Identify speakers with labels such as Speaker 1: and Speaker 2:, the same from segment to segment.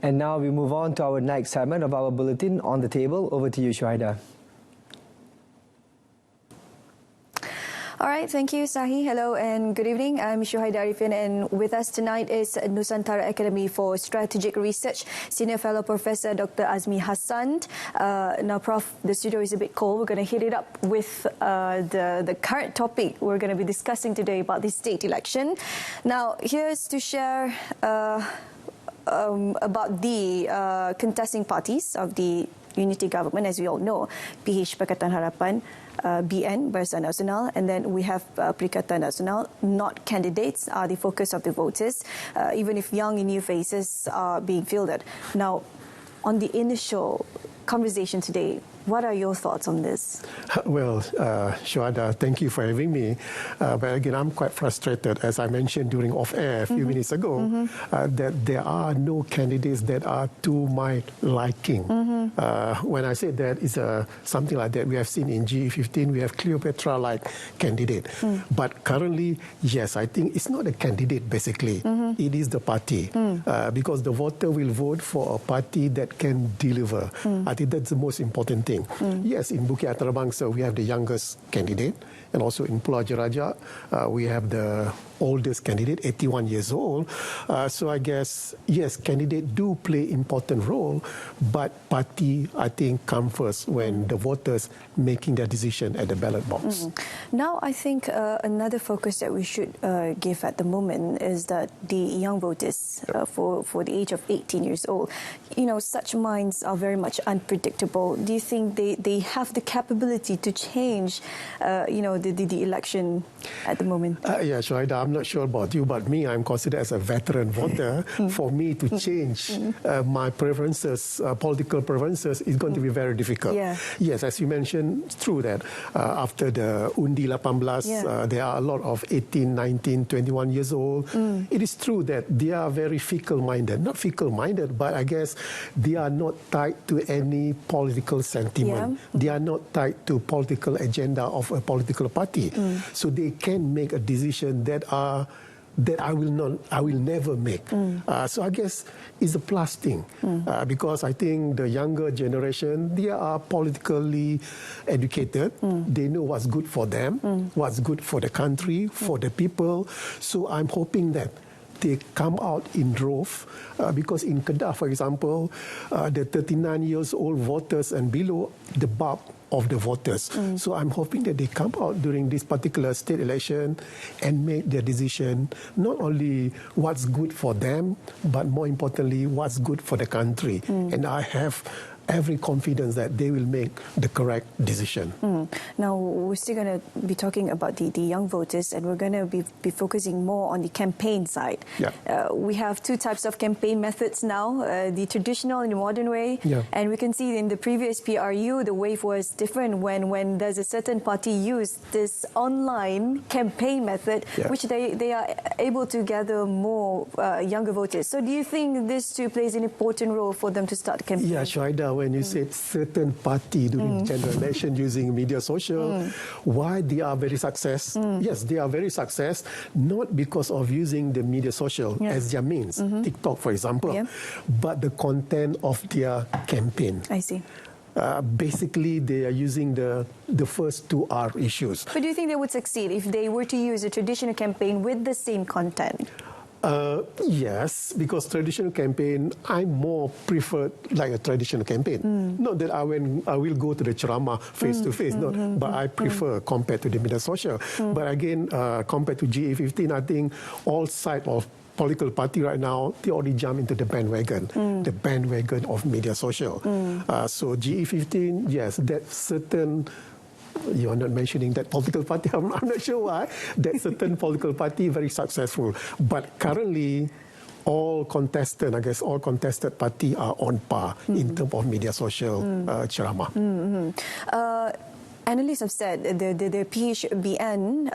Speaker 1: And now we move on to our next segment of our bulletin, On the Table. Over to you, Shuhaida.
Speaker 2: All right, thank you, Sahi. Hello and good evening. I'm Shuhaida Arifin, and with us tonight is Nusantara Academy for Strategic Research Senior Fellow Professor Dr. Azmi Hassan. Now, Prof, the studio is a bit cold. We're going to hit it up with the current topic we're going to be discussing today about the state election. Now, here's to share about the contesting parties of the unity government. As we all know, PH Pakatan Harapan, BN Barisan Nasional, and then we have Perikatan Nasional. Not candidates are the focus of the voters, even if young and new faces are being fielded. Now, on the initial conversation today, what are your thoughts on this?
Speaker 3: Well, Shuhaida, thank you for having me. But again, I'm quite frustrated, as I mentioned during off-air a few minutes ago, that there are no candidates that are to my liking. When I say that, it's something like that we have seen in GE15, we have Cleopatra-like candidate. But currently, yes, I think it's not a candidate, basically. It is the party. Because the voter will vote for a party that can deliver. I think that's the most important thing. Yes, in Bukit Antarabangsa, we have the youngest candidate, and also in Pulau Jeraja, we have the oldest candidate, 81 years old. So I guess, yes, candidates do play important role, but party, I think, come first when the voters making their decision at the ballot box.
Speaker 2: Now, I think another focus that we should give at the moment is that the young voters for the age of 18 years old, you know, such minds are very much unpredictable. Do you think they have the capability to change, you know, the election at the moment?
Speaker 3: Yeah, Shuhaida, I'm not sure about you, but me, I'm considered as a veteran voter. For me to change my preferences, political preferences, is going to be very difficult. Yes, as you mentioned, it's true that after the Undi 18, there are a lot of 18, 19, 21 years old. It is true that they are very fickle-minded. Not fickle-minded, but I guess they are not tied to any political sentiment. They are not tied to political agenda of a political party. So they can make a decision that I will never make. So I guess it's a plus thing, because I think the younger generation, they are politically educated. They know what's good for them, what's good for the country, for the people. So I'm hoping that they come out in drove, because in Kedah, for example, the 39 years old voters and below, the bulk of the voters. So I'm hoping that they come out during this particular state election and make their decision, not only what's good for them, but more importantly, what's good for the country. And I have every confidence that they will make the correct decision.
Speaker 2: Now, we're still going to be talking about the young voters, and we're going to be focusing more on the campaign side. We have two types of campaign methods now, the traditional and the modern way. And we can see in the previous PRU, the wave was different when there's a certain party used this online campaign method, which they are able to gather more younger voters. So do you think this too plays an important role for them to start campaigning?
Speaker 3: Yeah, Shuhaida, when you said certain party during the general election using media social, why they are very success? Yes, they are very success, not because of using the media social as their means, TikTok, for example, but the content of their campaign.
Speaker 2: I see.
Speaker 3: Basically, they are using the first two R issues.
Speaker 2: But do you think they would succeed if they were to use a traditional campaign with the same content?
Speaker 3: Yes, because traditional campaign, I more prefer like a traditional campaign. Not that I will go to the Terima face to face, but I prefer compared to the media social. But again, compared to GE15, I think all sides of political party right now, they already jump into the bandwagon of media social. So GE15, yes, that certain. You are not mentioning that political party. I'm not sure why. That certain political party very successful. But currently, all contested party are on par in terms of media social ceramah.
Speaker 2: Analysts have said the PHBN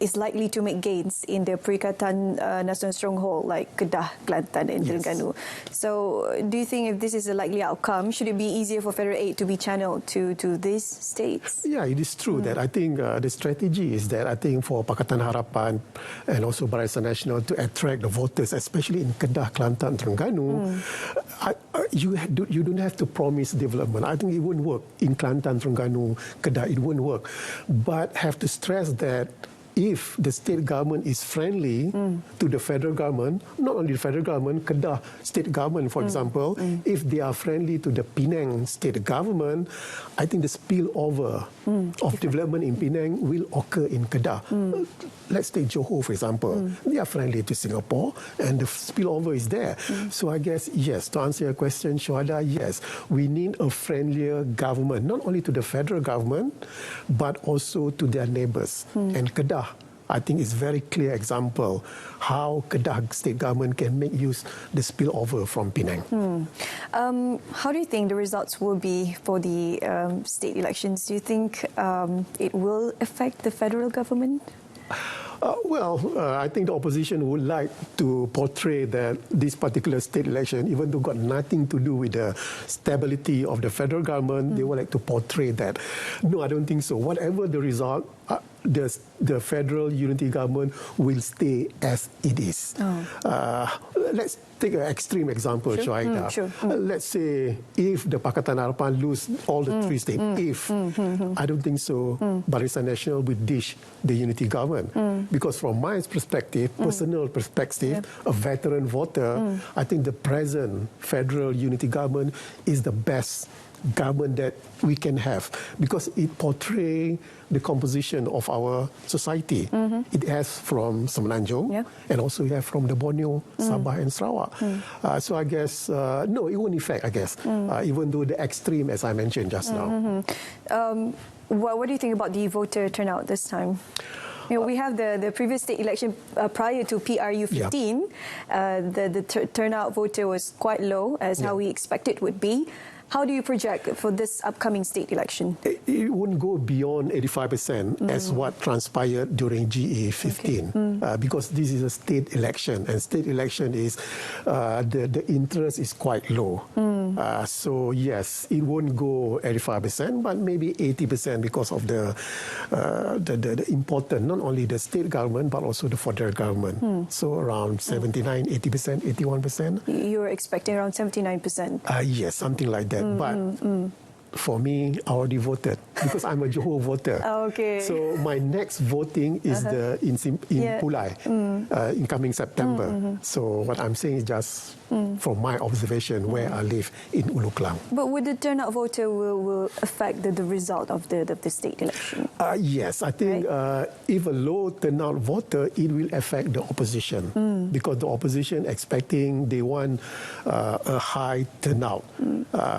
Speaker 2: is likely to make gains in the Perikatan Nasional Stronghold like Kedah, Kelantan and Terengganu. So do you think if this is a likely outcome, should it be easier for federal aid to be channeled to these states?
Speaker 3: Yeah, it is true that I think the strategy is that I think for Pakatan Harapan and also Barisan Nasional to attract the voters, especially in Kedah, Kelantan, Terengganu, you don't have to promise development. I think it wouldn't work in Kelantan, Terengganu, Kedah. It wouldn't work, but have to stress that if the state government is friendly to the federal government, not only the federal government, Kedah state government, for example, if they are friendly to the Penang state government, I think the spillover of development in Penang will occur in Kedah. Let's take Johor, for example. They are friendly to Singapore, and the spillover is there. So I guess, yes, to answer your question, Shuhada, yes, we need a friendlier government, not only to the federal government, but also to their neighbours. And Kedah, I think it's a very clear example how Kedah state government can make use the spillover from Penang.
Speaker 2: How do you think the results will be for the state elections? Do you think it will affect the federal government?
Speaker 3: I think the opposition would like to portray that this particular state election, even though got nothing to do with the stability of the federal government, they would like to portray that. No, I don't think so. Whatever the result, the federal unity government will stay as it is. Let's take an extreme example, Shuaida. Let's say if the Pakatan Harapan lose all the three states, I don't think so, Barisan Nasional will dish the unity government. Because from my perspective, personal perspective, a veteran voter, I think the present federal unity government is the best government that we can have because it portrays the composition of our society. It has from Semenanjung and also you have from the Borneo, Sabah and Sarawak. So I guess, no, it won't affect, I guess, even though the extreme, as I mentioned just now.
Speaker 2: What do you think about the voter turnout this time? You know, we have the previous state election prior to PRU 15. The turnout voter was quite low as how we expect it would be. How do you project for this upcoming state election?
Speaker 3: It wouldn't go beyond 85% as what transpired during GE 15 because this is a state election and state election is the interest is quite low. So yes, it won't go 85%, but maybe 80% because of the important, not only the state government, but also the federal government. So around 79, 80%, 81%.
Speaker 2: You're expecting around 79%?
Speaker 3: Yes, something like that. But for me, I already voted because I'm a Johor voter. So my next voting is in Pulai in coming September. So what I'm saying is just from my observation where I live in Ulu Klang.
Speaker 2: But would the turnout voter will affect the result of the state election?
Speaker 3: Yes, I think if a low turnout voter, it will affect the opposition because the opposition expecting they want a high turnout.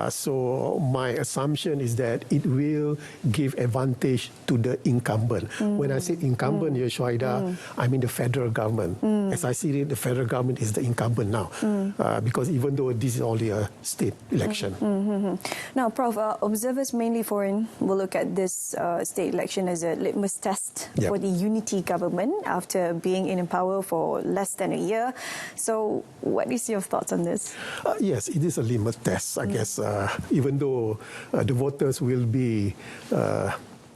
Speaker 3: So my assumption is that it will give advantage to the incumbent. When I say incumbent here, Shuaida, I mean the federal government. As I see it, the federal government is the incumbent now. Because even though this is only a state election.
Speaker 2: Now, Prof, observers, mainly foreign, will look at this state election as a litmus test for the unity government after being in power for less than a year. So what is your thoughts on this?
Speaker 3: Yes, it is a litmus test, I guess, even though the voters will be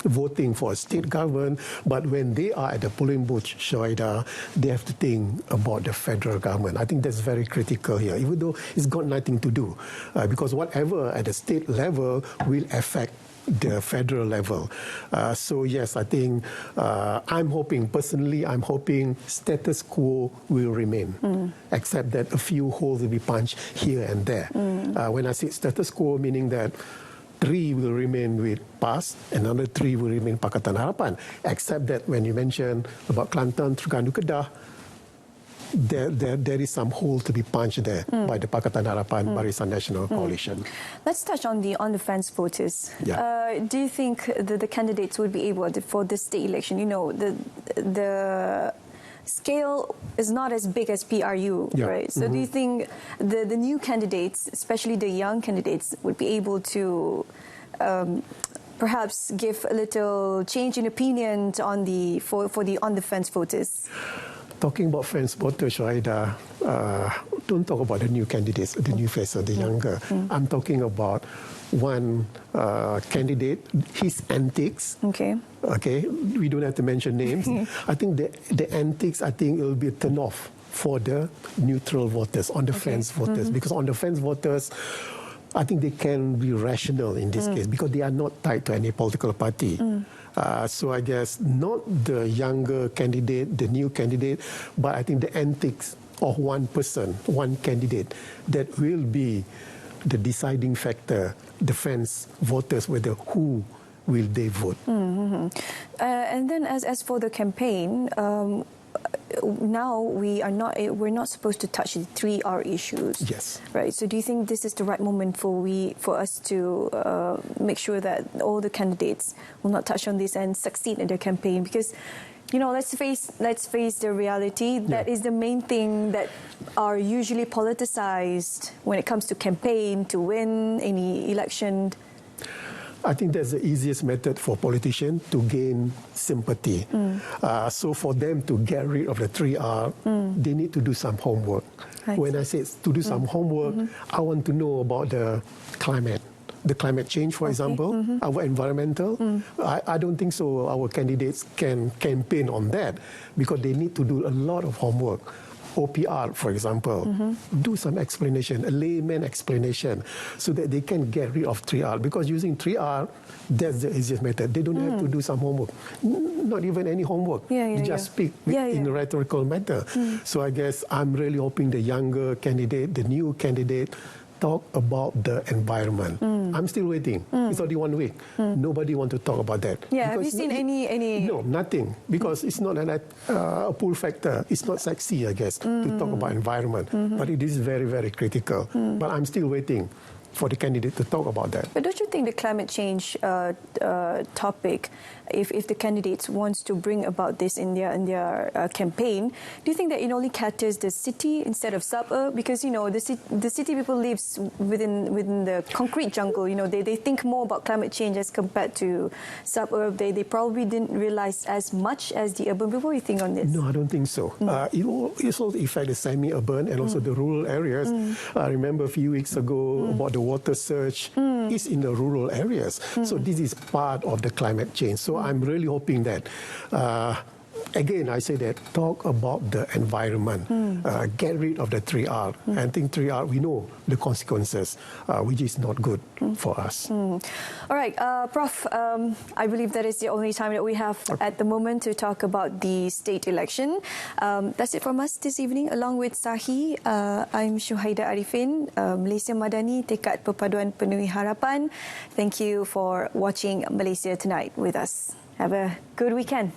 Speaker 3: voting for a state government, but when they are at the polling booth, Shuaida, they have to think about the federal government. I think that's very critical here, even though it's got nothing to do, because whatever at the state level will affect the federal level. So yes, I think I'm hoping, personally, I'm hoping status quo will remain, except that a few holes will be punched here and there. When I say status quo, meaning that 3 will remain with PAS, another 3 will remain Pakatan Harapan, except that when you mention about Kelantan, Terengganu, Kedah, there is some hole to be punched there by the Pakatan Harapan Barisan Nasional coalition.
Speaker 2: Let's touch on the on-the-fence voters. Do you think the candidates would be able to, for this state election, you know, the scale is not as big as PRU, right? So do you think the new candidates, especially the young candidates, would be able to perhaps give a little change in opinion on the on the fence voters?
Speaker 3: Talking about fence voters, Shuhaida, don't talk about the new candidates, the new face or the younger. I'm talking about one candidate, his antics.
Speaker 2: Okay.
Speaker 3: Okay, we don't have to mention names. I think the antics, I think it will be a turn off for the neutral voters, on the fence voters. Because on the fence voters, I think they can be rational in this case because they are not tied to any political party. So I guess not the younger candidate, the new candidate, but I think the antics of one person, one candidate, that will be the deciding factor, the fence voters, whether who will they vote.
Speaker 2: And then as for the campaign, now we're not supposed to touch the 3R issues.
Speaker 3: Yes.
Speaker 2: Right. So do you think this is the right moment for us to make sure that all the candidates will not touch on this and succeed in their campaign? Because, you know, let's face the reality. That is the main thing that are usually politicized when it comes to campaign to win any election.
Speaker 3: I think that's the easiest method for politicians to gain sympathy. So for them to get rid of the 3R, they need to do some homework. When I say to do some homework, I want to know about the climate change, for example, our environmental. I don't think so our candidates can campaign on that because they need to do a lot of homework. OPR, for example, do some explanation, a layman explanation, so that they can get rid of 3R. Because using 3R, that's the easiest method. They don't have to do some homework, not even any homework. They just speak in a rhetorical manner. So I guess I'm really hoping the younger candidate, the new candidate, talk about the environment. I'm still waiting. It's already 1 week. Nobody wants to talk about that.
Speaker 2: Yeah, have you seen any?
Speaker 3: No, nothing. Because it's not a pull factor. It's not sexy, I guess, to talk about environment. But it is very, very critical. But I'm still waiting for the candidate to talk about that.
Speaker 2: But don't you think the climate change topic, if the candidates wants to bring about this in their campaign, do you think that it only caters the city instead of suburb? Because, you know, the city people lives within the concrete jungle. You know, they think more about climate change as compared to suburb. They probably didn't realize as much as the urban people. What do you think on this?
Speaker 3: No, I don't think so. It will also affect the semi-urban and also the rural areas. I remember a few weeks ago about the water surge is in the rural areas. So this is part of the climate change. So I'm really hoping that, again, I say that, talk about the environment, get rid of the 3R. And I think 3R, we know the consequences, which is not good for us.
Speaker 2: All right, Prof, I believe that is the only time that we have at the moment to talk about the state election. That's it from us this evening. Along with SAHIH, I'm Shuhaida Arifin, Malaysia Madani, Tekad Perpaduan Penuhi Harapan. Thank you for watching Malaysia Tonight with us. Have a good weekend.